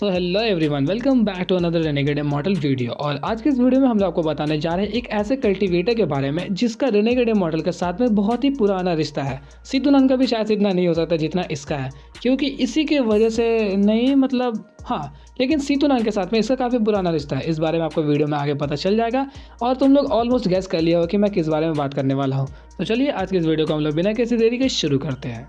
So hello everyone, welcome back to another Renegade Immortal video. और आज के इस वीडियो में हम लोग आपको बताने जा रहे हैं एक ऐसे कल्टीवेटर के बारे में जिसका रेनेगेड इमॉर्टल के साथ में बहुत ही पुराना रिश्ता है। सिद्धू का भी शायद इतना नहीं हो सकता जितना इसका है, क्योंकि इसी के वजह से नहीं मतलब हाँ, लेकिन सिद्धू के साथ में इसका काफ़ी पुराना रिश्ता है। इस बारे में आपको वीडियो में आगे पता चल जाएगा और तुम लोग ऑलमोस्ट गैस कर लिया हो कि मैं किस बारे में बात करने वाला हूँ। तो चलिए आज के इस वीडियो को हम लोग बिना किसी देरी के शुरू करते हैं।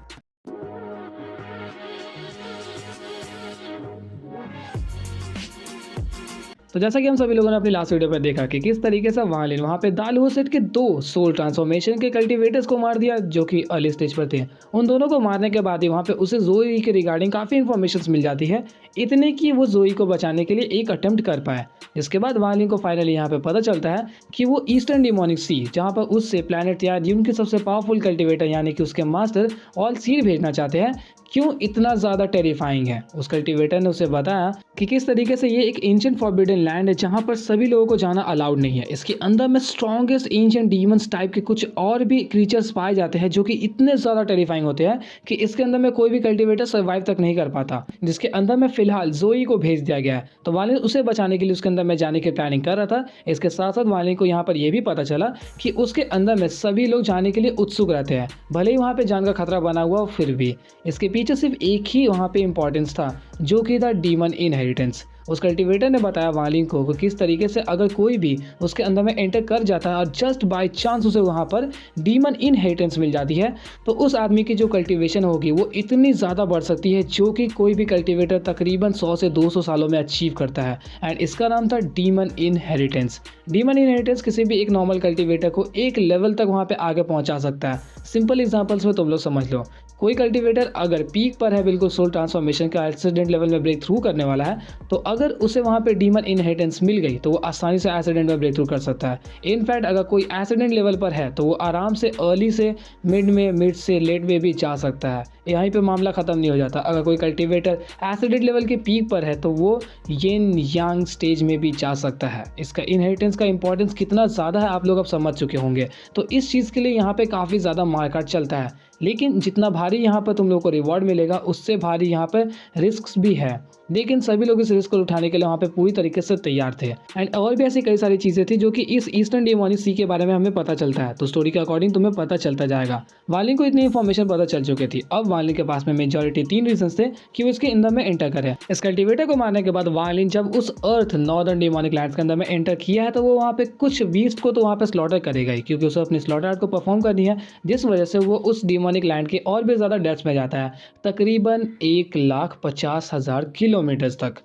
तो जैसा कि हम सभी लोगों ने अपनी लास्ट वीडियो पर देखा कि किस तरीके से वालिन वहाँ पे दालू सेट के दो सोल ट्रांसफॉर्मेशन के कल्टीवेटर्स को मार दिया जो कि अर्ली स्टेज पर थे। उन दोनों को मारने के बाद ही वहाँ पे उसे जोई के रिगार्डिंग काफ़ी इन्फॉर्मेशन मिल जाती है, इतने कि वो जोई को बचाने के लिए एक अटेम्प्ट कर पाए। जिसके बाद वालिन को फाइनली यहाँ पे पता चलता है कि वो ईस्टर्न डिमोनिक सी, जहाँ पर उससे प्लैनेट या उनके सबसे पावरफुल कल्टीवेटर यानी कि उसके मास्टर ऑल सीड भेजना चाहते हैं, क्यों इतना ज़्यादा टेरिफाइंग है। उस कल्टीवेटर ने उसे बताया कि किस तरीके से ये एक एंशिएंट फॉरबिडन लैंड है जहाँ पर सभी लोगों को जाना अलाउड नहीं है। इसके अंदर में स्ट्रॉन्गेस्ट एंशिएंट डीमंस टाइप के कुछ और भी क्रीचर्स पाए जाते हैं जो कि इतने ज़्यादा टेरिफाइंग होते हैं कि इसके अंदर में कोई भी कल्टीवेटर सर्वाइव तक नहीं कर पाता। जिसके अंदर में फिलहाल जोई को भेज दिया गया है, तो वालिन उसे बचाने के लिए उसके अंदर में जाने की प्लानिंग कर रहा था। इसके साथ साथ वालिन को यहाँ पर यह भी पता चला कि उसके अंदर में सभी लोग जाने के लिए उत्सुक रहते हैं, भले ही वहाँ पे जान का खतरा बना हुआ फिर भी। इसके पीछे सिर्फ एक ही वहाँ पे इंपॉर्टेंस था जो कि था डीमन इनहेरिटेंस। उस कल्टीवेटर ने बताया वालिन को कि किस तरीके से अगर कोई भी उसके अंदर में एंटर कर जाता है और जस्ट बाय चांस उसे वहाँ पर डीमन इनहेरिटेंस मिल जाती है, तो उस आदमी की जो कल्टीवेशन होगी वो इतनी ज़्यादा बढ़ सकती है जो कि कोई भी कल्टीवेटर तकरीबन 100 से 200 सालों में अचीव करता है। एंड इसका नाम था डीमन इनहेरिटेंस। डीमन इनहेरिटेंस किसी भी एक नॉर्मल कल्टीवेटर को एक लेवल तक वहाँ पे आगे पहुँचा सकता है। सिंपल एग्जांपल्स में तुम लोग समझ लो, कोई कल्टीवेटर अगर पीक पर है, बिल्कुल सोल ट्रांसफॉर्मेशन का एक्सीडेंट लेवल में ब्रेक थ्रू करने वाला है, तो अगर उसे वहाँ पे डीमन इनहेरिटेंस मिल गई तो वो आसानी से एक्सीडेंट में ब्रेक थ्रू कर सकता है। इनफैक्ट अगर कोई एक्सीडेंट लेवल पर है तो वो आराम से अर्ली से मिड से लेट में भी जा सकता है। यहीं पे मामला ख़त्म नहीं हो जाता। अगर कोई कल्टीवेटर एक्सीडेंट लेवल के पीक पर है तो वो येन यांग स्टेज में भी जा सकता है। इसका इनहेरिटेंस का इंपॉर्टेंस कितना ज़्यादा है आप लोग अब समझ चुके होंगे। तो इस चीज़ के लिए यहाँ पे काफ़ी ज़्यादा मार्केट चलता है, लेकिन जितना भारी यहाँ पर तुम लोगों को रिवॉर्ड मिलेगा उससे भारी यहाँ पर रिस्क भी है। लेकिन सभी लोग इस रिस्क को उठाने के लिए वहाँ पे पूरी तरीके से तैयार थे। एंड और भी ऐसी कई सारी चीज़ें थी जो कि इस ईस्टर्न डिमोनिक सी के बारे में हमें पता चलता है। तो स्टोरी के अकॉर्डिंग तुम्हें पता चलता जाएगा। वालिन को इतनी इन्फॉर्मेशन पता चल चुकी थी। अब वालिन के पास में मेजॉरिटी 3 रीजंस थे कि वो इसके अंदर में एंटर करे। इस कल्टीवेटर को मारने के बाद वालिन जब उस अर्थ नॉर्दर्न डिमोनिक लैंड्स के अंदर में एंटर किया है तो वो वहाँ पे कुछ बीस्ट को तो वहाँ पे स्लॉटर करेगा ही, क्योंकि उसे अपनी स्लॉटर आर्ट को परफॉर्म करनी है, जिस वजह से वो उस डिमोनिक लैंड के और भी ज़्यादा डेप्थ में जाता है, तकरीबन 1,50,000 किलोमीटर्स तक।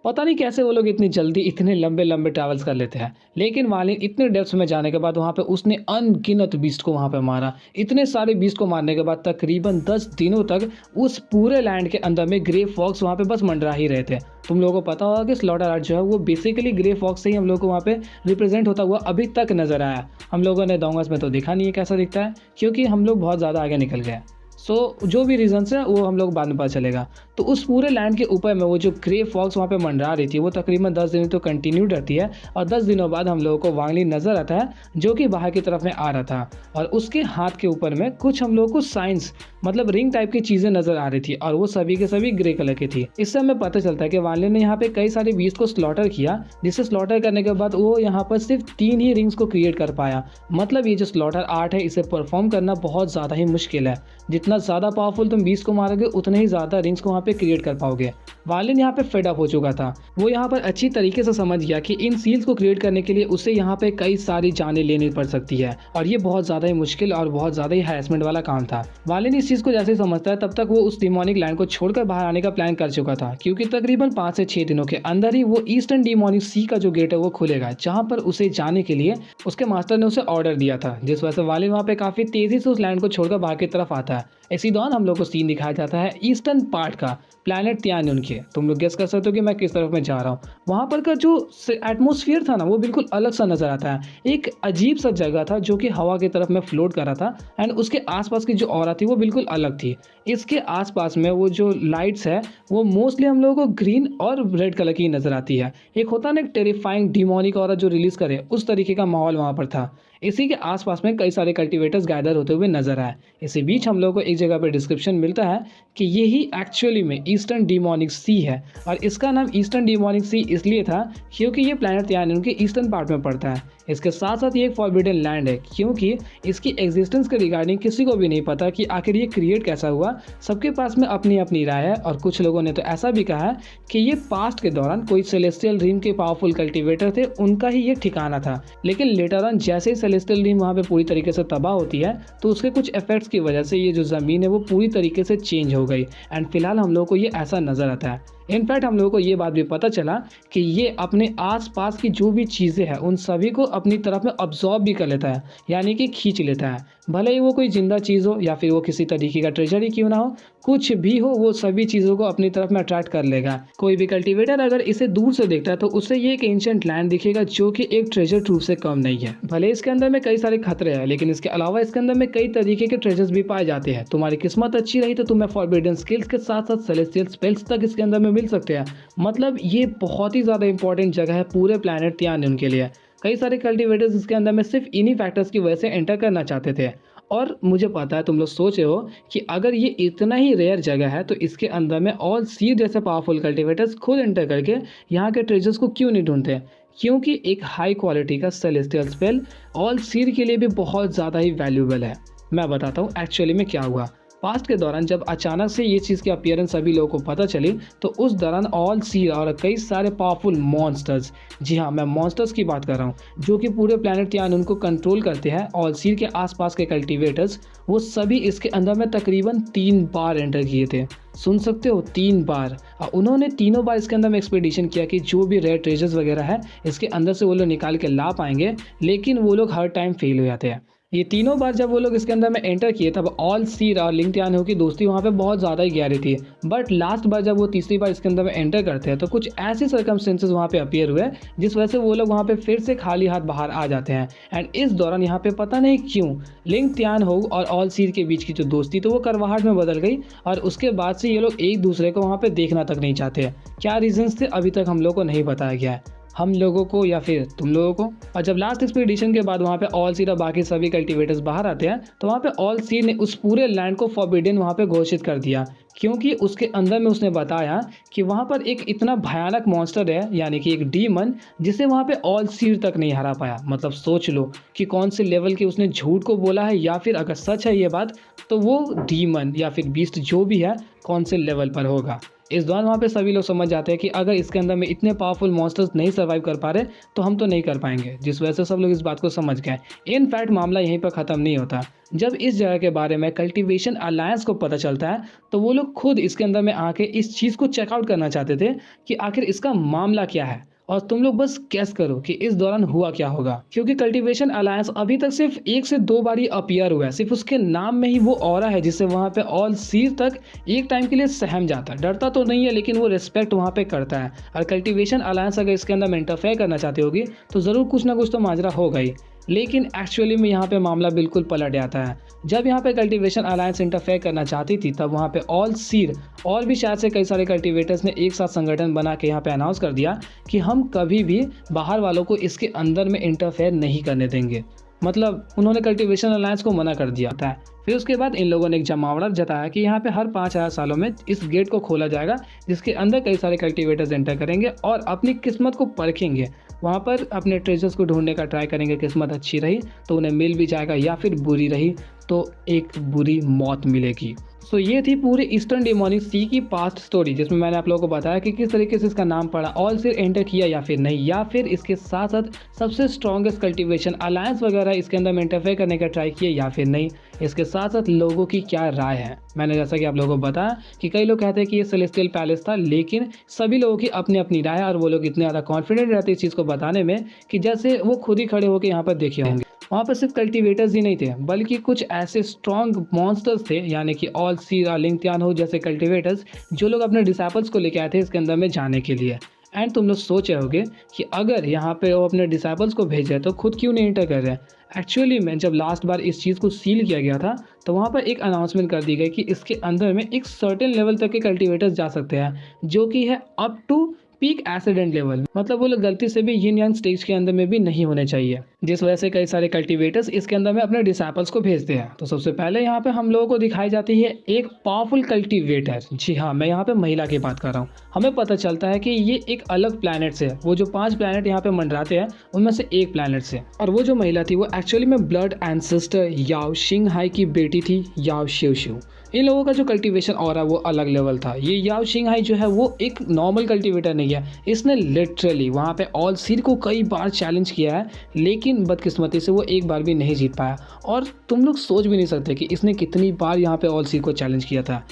पता नहीं कैसे वो लोग इतनी जल्दी इतने लंबे लंबे ट्रैवल्स कर लेते हैं। लेकिन वालिन इतने डेप्थ्स में जाने के बाद वहाँ पे उसने अनगिनत बीस्ट को वहाँ पे मारा। इतने सारे बीस्ट को मारने के बाद तकरीबन 10 दिनों तक उस पूरे लैंड के अंदर में ग्रे फॉक्स वहाँ पे बस मंडरा ही रहे थे। तुम लोगों को पता होगा कि स्लॉटर आर्ट जो है वो बेसिकली ग्रे फॉक्स से ही हम लोग को वहाँ पे रिप्रेजेंट होता हुआ अभी तक नजर आया। हम लोगों ने डोंगर्स में तो देखा नहीं है कैसा दिखता है, क्योंकि हम लोग बहुत ज़्यादा आगे निकल गए। जो भी रीजंस है वो हम लोग बाद में पता चलेगा। तो उस पूरे लैंड के ऊपर में वो जो ग्रे फॉक्स वहाँ पे मंडरा रही थी वो तकरीबन 10 दिन तो कंटिन्यू रहती है, और 10 दिनों बाद हम लोगों को वांगली नजर आता है जो कि बाहर की तरफ में आ रहा था, और उसके हाथ के ऊपर में कुछ हम लोगों को साइंस मतलब रिंग टाइप की चीज़ें नजर आ रही थी, और वो सभी के सभी ग्रे कलर की थी। इससे हमें पता चलता है कि वांगली ने यहाँ पे कई सारे बीस्ट को स्लॉटर किया, जिससे स्लॉटर करने के बाद वो यहाँ पर सिर्फ 3 ही रिंग्स को क्रिएट कर पाया। मतलब ये जो स्लॉटर आर्ट है इसे परफॉर्म करना बहुत ज़्यादा ही मुश्किल है। जितना ज़्यादा पावरफुल तुम बीस्ट को मारोगे उतने ही ज़्यादा रिंग्स को वहाँ पे क्रिएट कर पाओगे। वालिन यहाँ पे फेड अप हो चुका था। वो यहाँ पर अच्छी तरीके से समझ गया कि इन सील्स को क्रिएट करने के लिए उसे यहाँ पे कई सारी जानें लेनी पड़ सकती है, और ये बहुत ज़्यादा ही मुश्किल और बहुत ज़्यादा ही हैरेसमेंट वाला काम था। वालिन इस चीज़ को जैसे समझता है तब तक वो उस डिमोनिक लैंड को छोड़कर बाहर आने का प्लान कर चुका था, क्योंकि तकरीबन 5 से 6 दिनों के अंदर ही वो ईस्टर्न डिमोनिक सी का जो गेट है वो खुलेगा, जहाँ पर उसे जाने के लिए उसके मास्टर ने उसे ऑर्डर दिया था। जिस वजह से वालिन वहाँ पे काफ़ी तेज़ी से उस लैंड को छोड़कर बाहर की तरफ आता है। इसी दौरान हम लोग को सीन दिखाया जाता है ईस्टर्न पार्ट का, प्लैनेट तियान्युन के। तुम लोग गेस कर सकते हो कि मैं किस तरफ में जा रहा हूँ। वहाँ पर का जो एटमॉस्फेयर था ना वो बिल्कुल अलग सा नज़र आता है। एक अजीब सा जगह था जो कि हवा की तरफ में फ्लोट कर रहा था, एंड उसके आसपास की जो ऑरा थी वो बिल्कुल अलग थी। इसके आसपास में वो जो लाइट्स है वो मोस्टली हम लोगों को ग्रीन और रेड कलर की नज़र आती है। एक होता है ना एक टेरिफाइंग डिमोनिक ऑरा जो रिलीज़ करे, उस तरीके का माहौल वहाँ पर था। इसी के आसपास में कई सारे कल्टीवेटर्स गैदर होते हुए नजर आए। इसी बीच हम लोगों को एक जगह पर डिस्क्रिप्शन मिलता है कि यही एक्चुअली में ईस्टर्न डिमोनिक सी है, और इसका नाम ईस्टर्न डिमोनिक सी इसलिए था क्योंकि ये प्लैनेट त्यानियन के ईस्टर्न पार्ट में पड़ता है। इसके साथ साथ ये एक फॉरबिडन लैंड है क्योंकि इसकी एग्जिस्टेंस के रिगार्डिंग किसी को भी नहीं पता कि आखिर ये क्रिएट कैसा हुआ। सबके पास में अपनी अपनी राय है, और कुछ लोगों ने तो ऐसा भी कहा है कि ये पास्ट के दौरान कोई सेलेस्टियल रीम के पावरफुल कल्टीवेटर थे, उनका ही ये ठिकाना था। लेकिन लेटर ऑन जैसे ही सेलेस्टियल रीम वहाँ पे पूरी तरीके से तबाह होती है तो उसके कुछ इफेक्ट्स की वजह से ये जो ज़मीन है वो पूरी तरीके से चेंज हो गई, एंड फिलहाल हम लोगों को ये ऐसा नज़र आता है। इनफैक्ट हम लोगों को ये बात भी पता चला कि ये अपने आसपास की जो भी चीज़ें हैं उन सभी को अपनी तरफ में अब्जॉर्ब भी कर लेता है, यानी कि खींच लेता है। भले ही वो कोई जिंदा चीज़ हो या फिर वो किसी तरीके का ट्रेजर ही क्यों ना हो, कुछ भी हो, वो सभी चीज़ों को अपनी तरफ में अट्रैक्ट कर लेगा। कोई भी कल्टीवेटर अगर इसे दूर से देखता है तो उसे ये एक एंशिएंट लैंड दिखेगा जो कि एक ट्रेजर ट्रूव से कम नहीं है। भले इसके अंदर में कई सारे खतरे हैं, लेकिन इसके अलावा इसके अंदर में कई तरीके के ट्रेजर्स भी पाए जाते हैं। तुम्हारी किस्मत अच्छी रही तो तुम्हें फॉरबिडन स्किल्स के साथ साथ सेलेस्टियल स्पेल्स तक इसके अंदर में मिल सकते हैं। मतलब ये बहुत ही ज़्यादा इंपॉर्टेंट जगह है पूरे प्लैनेट त्यानियन के लिए। कई सारे कल्टीवेटर्स इसके अंदर में सिर्फ इन्हीं फैक्टर्स की वजह से एंटर करना चाहते थे। और मुझे पता है तुम लोग सोच रहे हो कि अगर ये इतना ही रेयर जगह है तो इसके अंदर में ऑल सीड जैसे पावरफुल कल्टीवेटर्स खुद एंटर करके यहाँ के ट्रेजर्स को क्यों नहीं ढूंढते। क्योंकि एक हाई क्वालिटी का सेलेस्टियल स्पेल ऑल सीड के लिए भी बहुत ज़्यादा ही वैल्यूबल है। मैं बताता हूँ एक्चुअली में क्या हुआ। पास्ट के दौरान जब अचानक से ये चीज़ की अपीयरेंस सभी लोगों को पता चली तो उस दौरान ऑल सीड और कई सारे पावरफुल मॉन्स्टर्स, जी हाँ मैं मॉन्स्टर्स की बात कर रहा हूँ, जो कि पूरे प्लैनेट त्यानियन उनको कंट्रोल करते हैं। ऑल सीड के आसपास के कल्टीवेटर्स वो सभी इसके अंदर में तकरीबन 3 बार एंटर किए थे। सुन सकते हो, 3 बार। और उन्होंने तीनों बार इसके अंदर में एक्सपेडिशन किया कि जो भी रेयर ट्रेजर्स वगैरह है इसके अंदर से वो लोग निकाल के ला पाएंगे, लेकिन वो लोग हर टाइम फेल हो जाते हैं। ये तीनों बार जब वो लोग इसके अंदर में एंटर किए तब ऑल सीड और लिंक त्यानियन की दोस्ती वहाँ पे बहुत ज़्यादा ही गहरी थी। बट लास्ट बार जब वो तीसरी बार इसके अंदर में एंटर करते हैं तो कुछ ऐसे सर्कमस्टेंसेस वहाँ पे अपीयर हुए जिस वजह से वो लोग वहाँ पे फिर से खाली हाथ बाहर आ जाते हैं। एंड इस दौरान यहाँ पे पता नहीं क्यों लिंक त्यानियन और ऑल सीड के बीच की जो दोस्ती तो वो करवाहट में बदल गई, और उसके बाद से ये लोग एक दूसरे को वहाँ पे देखना तक नहीं चाहते। क्या रीजंस थे अभी तक हम लोग को नहीं बताया गया है, हम लोगों को या फिर तुम लोगों को। और जब लास्ट एक्सपीडिशन के बाद वहाँ पे ऑल सीड और बाकी सभी कल्टीवेटर्स बाहर आते हैं तो वहाँ पे ऑल सीड ने उस पूरे लैंड को फॉरबिडन वहाँ पे घोषित कर दिया, क्योंकि उसके अंदर में उसने बताया कि वहाँ पर एक इतना भयानक मॉन्स्टर है, यानी कि एक डीमन, जिसे वहाँ पे ऑल सीड तक नहीं हरा पाया। मतलब सोच लो कि कौन से लेवल के उसने झूठ को बोला है, या फिर अगर सच है ये बात तो वो डीमन या फिर बीस्ट जो भी है कौन से लेवल पर होगा। इस दौरान वहाँ पे सभी लोग समझ जाते हैं कि अगर इसके अंदर में इतने पावरफुल मॉन्स्टर्स नहीं सर्वाइव कर पा रहे तो हम तो नहीं कर पाएंगे, जिस वजह से सब लोग इस बात को समझ गए। इनफैक्ट मामला यहीं पर ख़त्म नहीं होता। जब इस जगह के बारे में कल्टीवेशन अलायंस को पता चलता है तो वो लोग खुद इसके अंदर में आके इस चीज़ को चेकआउट करना चाहते थे कि आखिर इसका मामला क्या है, और तुम लोग बस गेस करो कि इस दौरान हुआ क्या होगा। क्योंकि कल्टीवेशन अलायंस अभी तक सिर्फ 1 से 2 बार ही अपीयर हुआ है, सिर्फ उसके नाम में ही वो ऑरा है जिससे वहाँ पे ऑल सीड तक एक टाइम के लिए सहम जाता है। डरता तो नहीं है लेकिन वो रिस्पेक्ट वहाँ पे करता है। और कल्टीवेशन अलायंस अगर इसके अंदर में इंटरफेयर करना चाहती होगी तो ज़रूर कुछ ना कुछ तो माजरा होगा ही। लेकिन एक्चुअली में यहाँ पे मामला बिल्कुल पलट जाता है। जब यहाँ पे कल्टीवेशन अलायंस इंटरफेयर करना चाहती थी तब वहाँ पे ऑल सीड और भी शायद से कई सारे कल्टीवेटर्स ने एक साथ संगठन बना के यहाँ पे अनाउंस कर दिया कि हम कभी भी बाहर वालों को इसके अंदर में इंटरफेयर नहीं करने देंगे। मतलब उन्होंने कल्टीवेशन अलायंस को मना कर दिया था। फिर उसके बाद इन लोगों ने एक जमावड़ा जताया कि यहाँ पे हर 5000 सालों में इस गेट को खोला जाएगा जिसके अंदर कई सारे कल्टीवेटर्स एंटर करेंगे और अपनी किस्मत को परखेंगे। वहाँ पर अपने ट्रेजर्स को ढूंढने का ट्राई करेंगे। किस्मत अच्छी रही तो उन्हें मिल भी जाएगा, या फिर बुरी रही तो एक बुरी मौत मिलेगी। सो ये थी पूरी ईस्टर्न डिमोनिक सी की पास्ट स्टोरी, जिसमें मैंने आप लोगों को बताया कि किस तरीके से इसका नाम पड़ा, ऑल सीड एंटर किया या फिर नहीं, या फिर इसके साथ साथ सबसे स्ट्रॉन्गेस्ट कल्टीवेशन अलायंस वगैरह इसके अंदर में इंटरफेयर करने का ट्राई किया या फिर नहीं। इसके साथ साथ लोगों की क्या राय है। मैंने जैसा कि आप लोगों को बताया कि कई लोग कहते हैं कि ये सेलेस्टियल पैलेस था, लेकिन सभी लोगों की अपनी अपनी राय है और वो लोग इतने ज़्यादा कॉन्फिडेंट रहते इस चीज़ को बताने में कि जैसे वो खुद ही खड़े होकर यहाँ पर देखे होंगे। वहाँ पर सिर्फ कल्टीवेटर्स ही नहीं थे बल्कि कुछ ऐसे स्ट्रॉन्ग मॉन्स्टर्स थे, यानी कि ऑल सीड और लिंक त्यानियन जैसे कल्टीवेटर्स, जो लोग अपने डिसाइपल्स को लेके आए थे इसके अंदर में जाने के लिए। एंड तुम लोग सोच रहे होगे कि अगर यहाँ पे वो अपने डिसाइपल्स को भेज रहे तो खुद क्यों नहीं एंटर कर रहे हैं। एक्चुअली में जब लास्ट बार इस चीज़ को सील किया गया था तो वहाँ पर एक अनाउंसमेंट कर दी गई कि इसके अंदर में एक सर्टेन लेवल तक के कल्टीवेटर्स जा सकते हैं, जो कि है up to peak accident level. मतलब वो लोग गलती से भी यिन यांग स्टेज के अंदर में भी नहीं होने चाहिए, जिस वजह से कई सारे कल्टीवेटर्स इसके अंदर में अपने डिसाइपल्स को भेजते हैं। तो सबसे पहले यहाँ पे हम लोगों को दिखाई जाती है एक पावरफुल कल्टीवेटर। जी हाँ, मैं यहाँ पे महिला की बात कर रहा हूँ। हमें पता चलता है कि ये एक अलग प्लैनेट से है, वो जो 5 प्लैनेट यहाँ पे मंडराते हैं उनमें से एक प्लैनेट से। और वो जो महिला थी वो एक्चुअली में ब्लड एंसेस्टर याओ शिंग हाई की बेटी थी, याओ शिव शिव। इन लोगों का जो कल्टीवेशन और है वो अलग लेवल था। ये याओ शिंग हाई जो है वो एक नॉर्मल कल्टीवेटर नहीं है, इसने लिटरली वहाँ पे ऑल सीड को कई बार चैलेंज किया है, लेकिन बदकिस्मती से वो एक बार भी नहीं जीत पाया। और तुम लोग सोच भी नहीं सकते कि इसने कितनी बार यहाँ पे ऑल सीड को चैलेंज किया था।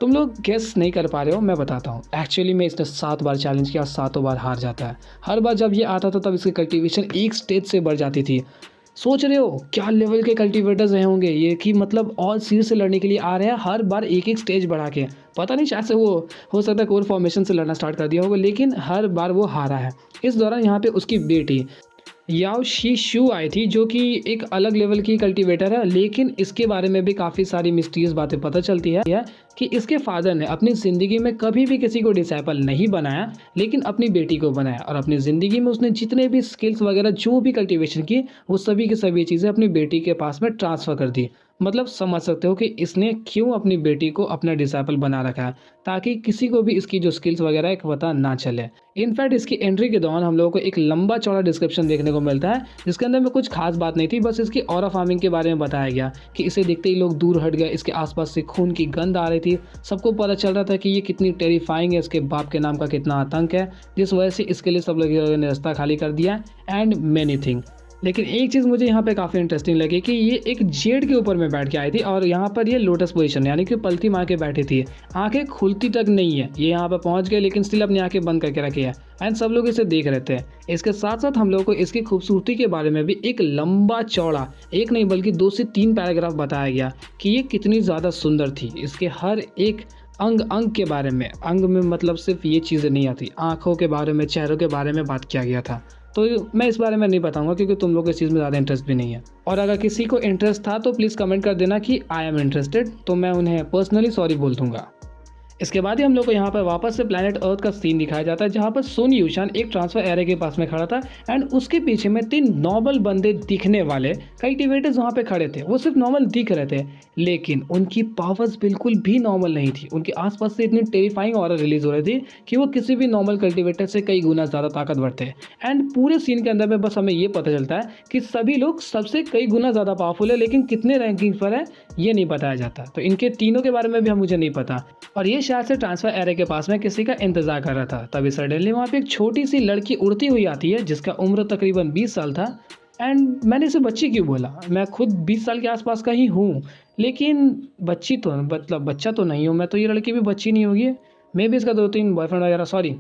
तुम लोग गेस नहीं कर पा रहे हो, मैं बताता हूँ। एक्चुअली में इसने 7 बार चैलेंज किया, 7 बार हार जाता है। हर बार जब ये आता था तब इसकी कल्टीवेशन एक स्टेज से बढ़ जाती थी। सोच रहे हो क्या लेवल के कल्टीवेटर्स रहे होंगे ये, कि मतलब ऑल सीरीज से लड़ने के लिए आ रहे हैं हर बार एक एक स्टेज बढ़ा के। पता नहीं शायद से वो हो सकता है कोर फॉर्मेशन से लड़ना स्टार्ट कर दिया होगा, लेकिन हर बार वो हारा है। इस दौरान यहाँ पे उसकी बेटी याओ शी शू आई थी, जो कि एक अलग लेवल की कल्टीवेटर है, लेकिन इसके बारे में भी काफ़ी सारी मिस्टीरियस बातें पता चलती है कि इसके फादर ने अपनी ज़िंदगी में कभी भी किसी को डिसाइपल नहीं बनाया, लेकिन अपनी बेटी को बनाया। और अपनी ज़िंदगी में उसने जितने भी स्किल्स वगैरह जो भी कल्टीवेशन की, वो सभी की सभी चीज़ें अपनी बेटी के पास में ट्रांसफ़र कर दी। मतलब समझ सकते हो कि इसने क्यों अपनी बेटी को अपना डिसाइपल बना रखा है, ताकि किसी को भी इसकी जो स्किल्स वगैरह है पता ना चले। इनफैक्ट इसकी एंट्री के दौरान हम लोगों को एक लंबा चौड़ा डिस्क्रिप्शन देखने को मिलता है, जिसके अंदर में कुछ खास बात नहीं थी, बस इसकी ऑरा फार्मिंग के बारे में बताया गया कि इसे देखते ही लोग दूर हट गए, इसके आसपास से खून की गंध आ रही थी। सबको पता चल रहा था कि ये कितनी टेरिफाइंग है, इसके बाप के नाम का कितना आतंक है, जिस वजह से इसके लिए सब लोगों ने रास्ता खाली कर दिया एंड मैनी थिंग। लेकिन एक चीज़ मुझे यहाँ पे काफ़ी इंटरेस्टिंग लगी कि ये एक जेड के ऊपर में बैठ के आई थी, और यहाँ पर ये लोटस पोजीशन यानी कि पलती मार के बैठी थी, आंखें खुलती तक नहीं है। ये यहाँ पर पहुँच गए लेकिन स्टिल अपनी आंखें बंद करके रखी है, एंड सब लोग इसे देख रहे थे। इसके साथ साथ हम लोगों को इसकी खूबसूरती के बारे में भी एक लंबा चौड़ा, एक नहीं बल्कि 2 से 3 पैराग्राफ बताया गया कि ये कितनी ज़्यादा सुंदर थी। इसके हर एक अंग के बारे में, अंग में मतलब सिर्फ ये चीज़ें नहीं आती, आँखों के बारे में, चेहरों के बारे में बात किया गया था। तो मैं इस बारे में नहीं बताऊंगा क्योंकि तुम लोग को इस चीज़ में ज़्यादा इंटरेस्ट भी नहीं है। और अगर किसी को इंटरेस्ट था तो प्लीज़ कमेंट कर देना कि आई एम इंटरेस्टेड, तो मैं उन्हें पर्सनली सॉरी बोल दूंगा। इसके बाद ही हम लोग को यहाँ पर वापस से प्लैनेट अर्थ का सीन दिखाया जाता है, जहाँ पर सुन यूशान एक ट्रांसफर एरे के पास में खड़ा था, एंड उसके पीछे में 3 नॉर्मल बंदे दिखने वाले कल्टीवेटर्स वहाँ पे खड़े थे। वो सिर्फ नॉर्मल दिख रहे थे, लेकिन उनकी पावर्स बिल्कुल भी नॉर्मल नहीं थी। उनके आसपास से इतनी टेरिफाइंग ऑरा रिलीज हो रही थी कि वो किसी भी नॉर्मल कल्टीवेटर से कई गुना ज़्यादा ताकतवर थे। एंड पूरे सीन के अंदर में बस हमें ये पता चलता है कि सभी लोग सबसे कई गुना ज़्यादा पावरफुल है, लेकिन कितने रैंकिंग पर है ये नहीं बताया जाता। तो इनके तीनों के बारे में भी मुझे नहीं पता। और ये शायद से ट्रांसफर एरे के पास में किसी का इंतजार कर रहा था। तभी सडनली वहाँ पे एक छोटी सी लड़की उड़ती हुई आती है, जिसका उम्र तकरीबन 20 साल था। एंड मैंने इसे बच्ची क्यों बोला, मैं खुद 20 साल के आसपास का ही हूँ, लेकिन बच्ची तो मतलब बच्चा तो नहीं हूँ मैं, तो ये लड़की भी बच्ची नहीं होगी। मे भी इसका 2-3 बॉयफ्रेंड वगैरह। सॉरी,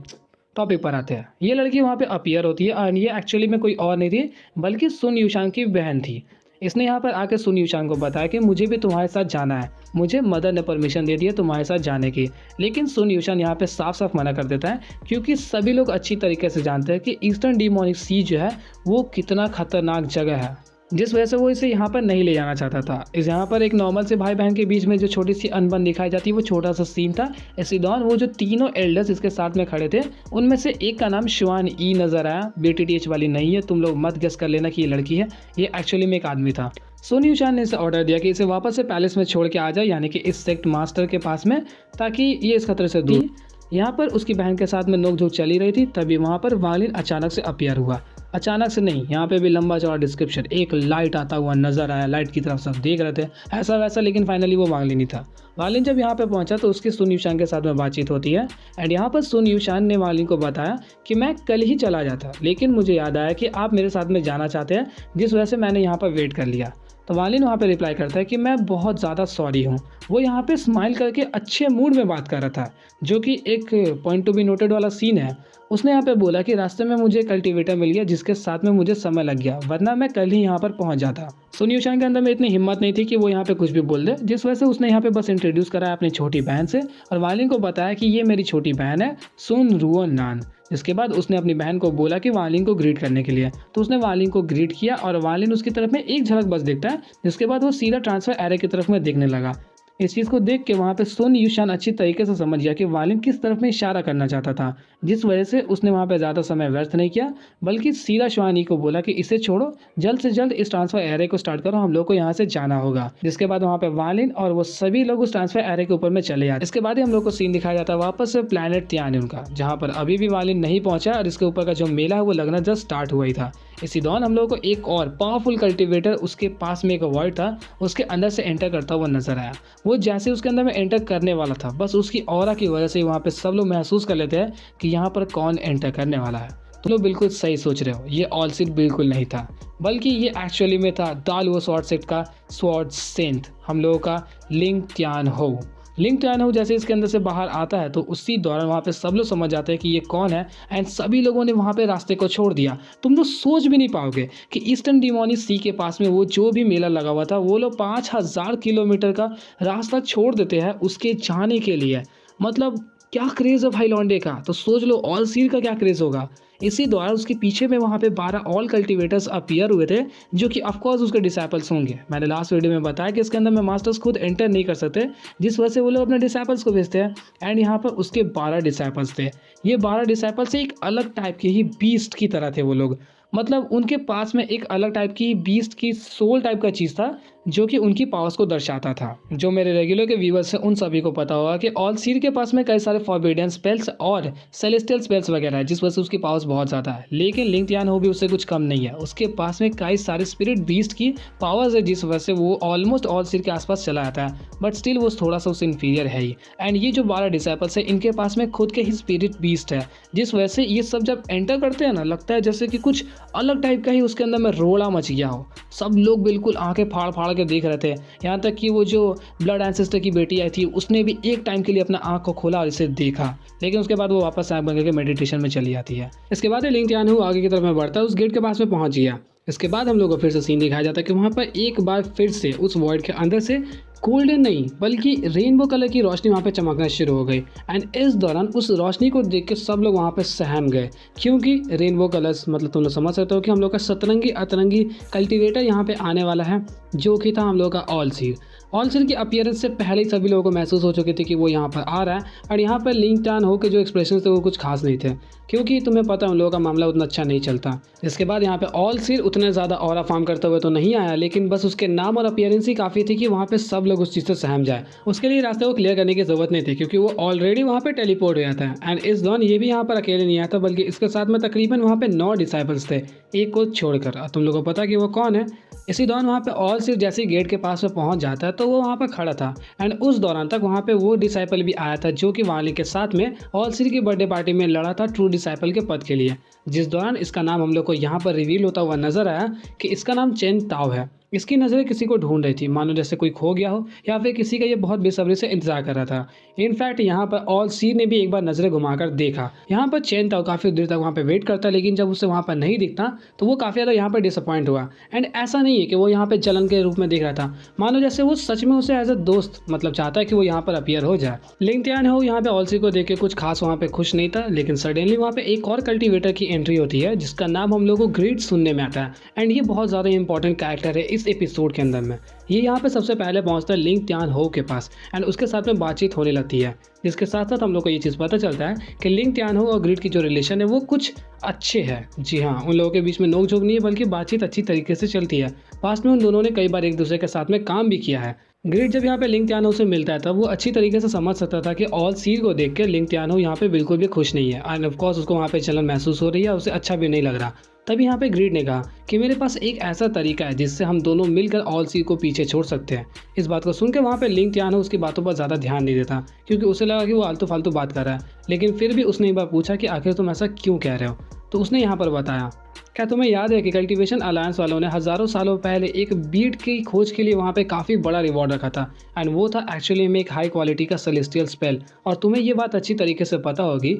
टॉपिक पर आते हैं। ये लड़की वहाँ पे अपीयर होती है, और ये एक्चुअली में कोई और नहीं थी बल्कि सुन यूशान की बहन थी। इसने यहाँ पर आकर सुन यूशान को बताया कि मुझे भी तुम्हारे साथ जाना है, मुझे मदर ने परमिशन दे दी है तुम्हारे साथ जाने की। लेकिन सुन यूशान यहाँ पे साफ साफ मना कर देता है, क्योंकि सभी लोग अच्छी तरीके से जानते हैं कि ईस्टर्न डिमोनिक सी जो है वो कितना खतरनाक जगह है, जिस वजह से वो इसे यहाँ पर नहीं ले जाना चाहता था। इस यहाँ पर एक नॉर्मल से भाई बहन के बीच में जो छोटी सी अनबन दिखाई जाती है, वो छोटा सा सीन था। इसी दौरान वो जो तीनों एल्डर्स इसके साथ में खड़े थे, उनमें से एक का नाम शुआन ई नज़र आया। BTTH वाली नहीं है, तुम लोग मत गेस कर लेना कि ये लड़की है, ये एक्चुअली में एक आदमी था। सुन यूशान ने इसे ऑर्डर दिया कि इसे वापस से पैलेस में छोड़ के आ जाए, यानी कि इस सेक्ट मास्टर के पास में, ताकि ये इस खतरे से दूर। यहाँ पर उसकी बहन के साथ में नोकझोंक चली रही थी, तभी वहाँ पर वालिन अचानक से अपीयर हुआ। अचानक से नहीं, यहाँ पे भी लंबा चौड़ा डिस्क्रिप्शन। एक लाइट आता हुआ नजर आया, लाइट की तरफ सब देख रहे थे ऐसा वैसा, लेकिन फाइनली वो वालिन ही था। वालिन जब यहाँ पे पहुंचा तो उसकी सुन यूशान के साथ में बातचीत होती है, एंड यहाँ पर सुन यूशान ने वालिन को बताया कि मैं कल ही चला जाता, लेकिन मुझे याद आया कि आप मेरे साथ में जाना चाहते हैं, जिस वजह से मैंने यहाँ पर वेट कर लिया। तो वालिन वहाँ पे रिप्लाई करता है कि मैं बहुत ज़्यादा सॉरी हूँ। वो यहाँ पे स्माइल करके अच्छे मूड में बात कर रहा था, जो कि एक पॉइंट टू बी नोटेड वाला सीन है। उसने यहाँ पे बोला कि रास्ते में मुझे कल्टीवेटर मिल गया, जिसके साथ में मुझे समय लग गया, वरना मैं कल ही यहाँ पर पहुँच जाता। सुन यूशान के अंदर में इतनी हिम्मत नहीं थी कि वो यहाँ पे कुछ भी बोल दे, जिस वजह से उसने यहाँ पे बस इंट्रोड्यूस करा अपनी छोटी बहन से और वालिन को बताया कि ये मेरी छोटी बहन है सुन रुओ नान। जिसके बाद उसने अपनी बहन को बोला कि वालिन को ग्रीट करने के लिए, तो उसने वालिन को ग्रीट किया और वालिन उसकी तरफ में एक झलक बस दिखता है, जिसके बाद वो सीधा ट्रांसफर एरे की तरफ में देखने लगा। इस चीज़ को देख के वहाँ पे सुन यूशान अच्छी तरीके से समझ गया कि वालिन किस तरफ में इशारा करना चाहता था, जिस वजह से उसने वहाँ पे ज़्यादा समय व्यर्थ नहीं किया, बल्कि सीधा शुआनी को बोला कि इसे छोड़ो, जल्द से जल्द इस ट्रांसफर एरे को स्टार्ट करो, हम लोग को यहाँ से जाना होगा। जिसके बाद वहाँ पे वालिन और वो सभी लोग उस ट्रांसफर एरे के ऊपर में चले जाते। इसके बाद ही हम लोग को सीन दिखाया जाता है वापस से प्लैनेट तियानिन का, जहाँ पर अभी भी वालिन नहीं पहुंचा और इसके ऊपर का जो मेला है वो लगना जस्ट स्टार्ट हुआ ही था। इसी दौरान हम लोग को एक और पावरफुल कल्टीवेटर उसके पास में एक वॉइड था, उसके अंदर से एंटर करता हुआ नजर आया। वो जैसे उसके अंदर में एंटर करने वाला था, बस उसकी ऑरा की वजह से वहाँ पे सब लोग महसूस कर लेते हैं कि यहाँ पर कौन एंटर करने वाला है। तो लोग बिल्कुल सही सोच रहे हो, ये ऑल सीड बिल्कुल नहीं था, बल्कि ये एक्चुअली में था दालुओ स्वॉर्ड सेट का स्वॉर्ड सेंथ, हम लोगों का लिंग त्यान हो। लिंग त्यान हो जैसे इसके अंदर से बाहर आता है तो उसी दौरान वहाँ पे सब लोग समझ जाते हैं कि ये कौन है, एंड सभी लोगों ने वहाँ पे रास्ते को छोड़ दिया। तुम लोग सोच भी नहीं पाओगे कि ईस्टर्न डिमोनी सी के पास में वो जो भी मेला लगा हुआ था, वो लोग 5000 किलोमीटर का रास्ता छोड़ देते हैं उसके जाने के लिए। मतलब क्या क्रेज़ है भाई लॉन्डे का, तो सोच लो ऑल सीड का क्या क्रेज़ होगा। इसी दौरान उसके पीछे में वहाँ पे 12 ऑल कल्टीवेटर्स अपीयर हुए थे, जो कि ऑफकोर्स उसके डिसाइपल्स होंगे। मैंने लास्ट वीडियो में बताया कि इसके अंदर में मास्टर्स खुद एंटर नहीं कर सकते, जिस वजह से वो लोग अपने डिसाइपल्स को भेजते हैं, एंड यहाँ पर उसके 12 डिसाइपल्स थे। ये 12 डिसाइपल्स एक अलग टाइप के ही बीस्ट की तरह थे वो लोग, मतलब उनके पास में एक अलग टाइप की बीस्ट की सोल टाइप का चीज़ था, जो कि उनकी पावर्स को दर्शाता था। जो मेरे रेगुलर के व्यूवर्स हैं उन सभी को पता होगा कि ऑल सीड के पास में कई सारे फॉरबिडन स्पेल्स और सेलेस्टियल स्पेल्स वगैरह है, जिस वजह से उसकी पावर्स बहुत ज़्यादा है। लेकिन लिंग त्यान हो भी उससे कुछ कम नहीं है, उसके पास में कई सारे स्पिरिट बीस्ट की पावर्स है, जिस वजह से वो ऑलमोस्ट ऑल सीड के आसपास चला जाता है, बट स्टिल वो थोड़ा सा उससे इन्फीरियर है ही। एंड ये जो 12 डिसाइपल्स है, इनके पास में खुद के ही स्पिरिट बीस्ट है, जिस वजह से ये सब जब एंटर करते हैं ना, लगता है जैसे कि कुछ अलग टाइप का ही उसके अंदर में रोड़ा मच गया हो। सब लोग बिल्कुल आंखें फाड़ फाड़ के देख रहे थे, यहाँ तक कि वो जो ब्लड एंसेस्टर की बेटी आई थी, उसने भी एक टाइम के लिए अपना आंख को खोला और इसे देखा, लेकिन उसके बाद वो वापस आंख बंद करके मेडिटेशन में चली जाती है। इसके बाद लिंग त्यान हो आगे की तरफ में बढ़ता है, उस गेट के पास में पहुंच गया। इसके बाद हम लोग को फिर से सीन दिखाया जाता है कि वहाँ पर एक बार फिर से उस वॉइड के अंदर से गोल्डन नहीं बल्कि रेनबो कलर की रोशनी वहाँ पे चमकना शुरू हो गई। एंड इस दौरान उस रोशनी को देख के सब लोग वहाँ पे सहम गए, क्योंकि रेनबो कलर्स मतलब तुम लोग समझ सकते हो कि हम लोग का सतरंगी अतरंगी कल्टीवेटर यहाँ पे आने वाला है, जो कि था हम लोग का ऑल सीड। ऑल सीड की अपीयरेंस से पहले ही सभी लोगों को महसूस हो चुकी थी कि वो यहाँ पर आ रहा है, और यहाँ पर लिंग त्यान हो के जो एक्सप्रेशन थे वो कुछ खास नहीं थे, क्योंकि तुम्हें पता है उन लोगों का मामला उतना अच्छा नहीं चलता। इसके बाद यहाँ पे ऑल सीड उतने ज़्यादा ऑरा फॉर्म करते हुए तो नहीं आया, लेकिन बस उसके नाम और अपीयरेंस ही काफ़ी थी कि वहाँ पे सब लोग उस चीज़ से सहम जाए। उसके लिए रास्ते को क्लियर करने की ज़रूरत नहीं थी, क्योंकि वो ऑलरेडी वहाँ पे टेलीपोर्ट हो जाता है। एंड इस दौरान ये भी यहाँ पर अकेले नहीं आया था, बल्कि इसके साथ में तकरीबन वहाँ पे 9 डिसाइपल्स थे, एक को छोड़कर। तुम लोगों को पता कि वो कौन है। इसी दौरान वहाँ पे ऑल सीड जैसे ही गेट के पास में पहुँच जाता है तो वो वहाँ पर खड़ा था, एंड उस दौरान तक वहाँ पे वो डिसाइपल भी आया था जो कि वाली के साथ में ऑल सीड की बर्थडे पार्टी में लड़ा था ट्रू डिसाइपल के पद के लिए। जिस दौरान इसका नाम हम लोग को यहाँ पर रिवील होता हुआ नजर आया कि इसका नाम चेन ताओ है। इसकी नज़रें किसी को ढूंढ रही थी, मानो जैसे कोई खो गया हो या फिर किसी का ये बहुत बेसब्री से इंतजार कर रहा था। इनफैक्ट यहाँ पर ऑल सीड ने भी एक बार नज़रें घुमाकर देखा। यहाँ पर चेन ताओ काफ़ी देर तक वहाँ पे वेट करता, लेकिन जब उसे वहाँ पर नहीं दिखता तो वो काफ़ी ज़्यादा यहाँ पर डिसअपॉइंट हुआ। एंड ऐसा नहीं है कि वो यहाँ पर जलन के रूप में देख रहा था, मानो जैसे वो सच में उसे एज अ दोस्त मतलब चाहता है कि वो यहाँ पर अपीयर हो जाए। लिंग त्यान हो यहाँ पे ऑल सीड को देख के कुछ खास वहाँ पे खुश नहीं था, लेकिन सडनली वहाँ पे एक और कल्टीवेटर की एंट्री होती है, जिसका नाम हम लोग को ग्रीड सुनने में आता है। एंड ये बहुत ज़्यादा इंपॉर्टेंट कैरेक्टर है इस एपिसोड के अंदर में। ये यहाँ पे सबसे पहले पहुँचता है लिंग त्यान हो के पास, एंड उसके साथ में बातचीत होने लगती है, जिसके साथ साथ हम लोग को ये चीज़ पता चलता है कि लिंग त्यान हो और ग्रीड की जो रिलेशन है वो कुछ अच्छे है। जी हाँ, उन लोगों के बीच में नोक झोंक नहीं है, बल्कि बातचीत अच्छी तरीके से चलती है। पास में उन दोनों ने कई बार एक दूसरे के साथ में काम भी किया है। ग्रीड जब यहाँ पे लिंग त्यान हो से मिलता है तब वो अच्छी तरीके से समझ सकता था कि ऑल सीड को देख के लिंग त्यान हो यहाँ पे बिल्कुल भी खुश नहीं है, एंड ऑफ कोर्स उसको वहाँ पे जलन महसूस हो रही है, उसे अच्छा भी नहीं लग रहा। तभी यहाँ पे ग्रीड ने कहा कि मेरे पास एक ऐसा तरीका है जिससे हम दोनों मिलकर ऑल सीड को पीछे छोड़ सकते हैं। इस बात को सुन के वहाँ पे लिंग त्यान हो उसकी बातों पर ज़्यादा ध्यान नहीं देता, क्योंकि उसे लगा कि वो आलतू फालतू बात कर रहा है। लेकिन फिर भी उसने एक बार पूछा कि आखिर तुम ऐसा क्यों कह रहे हो। तो उसने यहाँ पर बताया, क्या तुम्हें याद है कि कल्टीवेशन अलायंस वालों ने हज़ारों सालों पहले एक बीट की खोज के लिए वहाँ पे काफ़ी बड़ा रिवॉर्ड रखा था, एंड वो था एक्चुअली में एक हाई क्वालिटी का सेलेस्टियल स्पेल। और तुम्हें ये बात अच्छी तरीके से पता होगी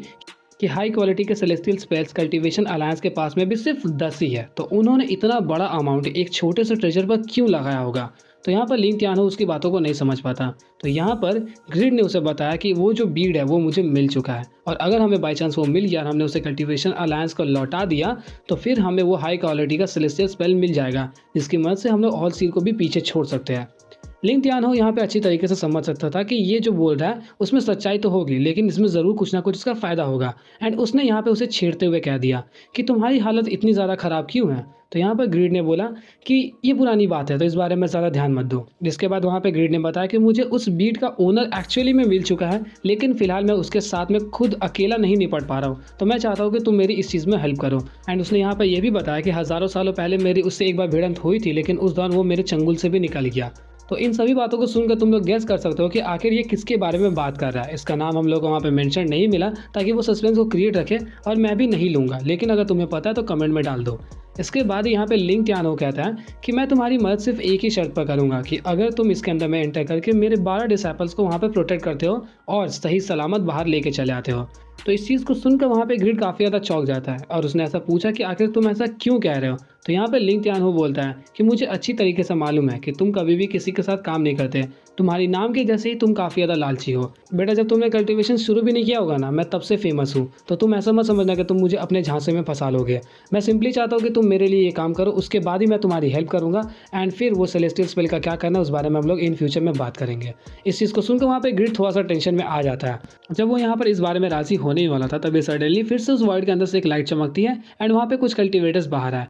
कि हाई क्वालिटी के सेलेस्टियल स्पेल्स कल्टीवेशन अलायंस के पास में भी सिर्फ 10 ही है, तो उन्होंने इतना बड़ा अमाउंट एक छोटे से ट्रेजर पर क्यों लगाया होगा। तो यहाँ पर लिंग त्यानो उसकी बातों को नहीं समझ पाता। तो यहाँ पर ग्रिड ने उसे बताया कि वो जो बीड है वो मुझे मिल चुका है, और अगर हमें बाई चांस वो मिल गया और हमने उसे कल्टीवेशन अलायंस को लौटा दिया, तो फिर हमें वो हाई क्वालिटी का सेलेस्टियल स्पेल मिल जाएगा, जिसकी मदद से हम लोग ऑल सील को भी पीछे छोड़ सकते हैं। लिंग त्यानो यहाँ पे अच्छी तरीके से समझ सकता था कि ये जो बोल रहा है उसमें सच्चाई तो होगी, लेकिन इसमें ज़रूर कुछ ना कुछ इसका फ़ायदा होगा। एंड उसने यहाँ पे उसे छेड़ते हुए कह दिया कि तुम्हारी हालत इतनी ज़्यादा ख़राब क्यों है। तो यहाँ पर ग्रीड ने बोला कि ये पुरानी बात है, तो इस बारे में ज़्यादा ध्यान मत दो। जिसके बाद वहाँ पे ग्रीड ने बताया कि मुझे उस बीट का ओनर एक्चुअली में मिल चुका है, लेकिन फ़िलहाल मैं उसके साथ में खुद अकेला नहीं निपट पा रहा हूँ, तो मैं चाहता हूँ कि तुम मेरी इस चीज़ में हेल्प करो। एंड उसने यहाँ पर यह भी बताया कि हज़ारों सालों पहले मेरी उससे एक बार भिड़ंत हुई थी, लेकिन उस दौरान वो मेरे चंगुल से भी निकल गया। तो इन सभी बातों को सुनकर तुम लोग गेस कर सकते हो कि आखिर ये किसके बारे में बात कर रहा है। इसका नाम हम लोग को वहाँ पे मेंशन नहीं मिला, ताकि वो सस्पेंस को क्रिएट रखे, और मैं भी नहीं लूँगा, लेकिन अगर तुम्हें पता है तो कमेंट में डाल दो। इसके बाद यहाँ पे लिंग त्यानो कहता है कि मैं तुम्हारी मदद सिर्फ एक ही शर्त पर करूँगा, कि अगर तुम इसके अंदर में एंटर करके मेरे 12 डिसाइपल्स को वहाँ पे प्रोटेक्ट करते हो और सही सलामत बाहर लेके चले आते हो। तो इस चीज़ को सुनकर वहाँ पे ग्रिड काफ़ी ज़्यादा चौंक जाता है, और उसने ऐसा पूछा कि आखिर तुम ऐसा क्यों कह रहे हो। तो यहाँ पे लिंग त्यानो बोलता है कि मुझे अच्छी तरीके से मालूम है कि तुम कभी भी किसी के साथ काम नहीं करते, तुम्हारी नाम के जैसे ही तुम काफ़ी ज़्यादा लालची हो। बेटा, जब तुमने कल्टीवेशन शुरू भी नहीं किया होगा ना, मैं तब से फेमस हूँ, तो तुम ऐसा मत समझना कि तुम मुझे अपने झांसे में फंसा लोगे। मैं सिंपली चाहता हूँ कि तुम मेरे लिए ये काम करो, उसके बाद ही मैं तुम्हारी हेल्प करूँगा, एंड फिर वो सेलेस्टियल स्पेल का क्या करना है उस बारे में हम लोग इन फ्यूचर में बात करेंगे। इस चीज़ को सुनकर वहाँ पे ग्रिड थोड़ा सा टेंशन में आ जाता है। जब वो यहाँ पर इस बारे में राजी होने ही वाला था, तभी सडनली फिर से उस वर्ल्ड के अंदर से एक लाइट चमकती है, एंड वहाँ पे कुछ कल्टीवेटर्स बाहर आए,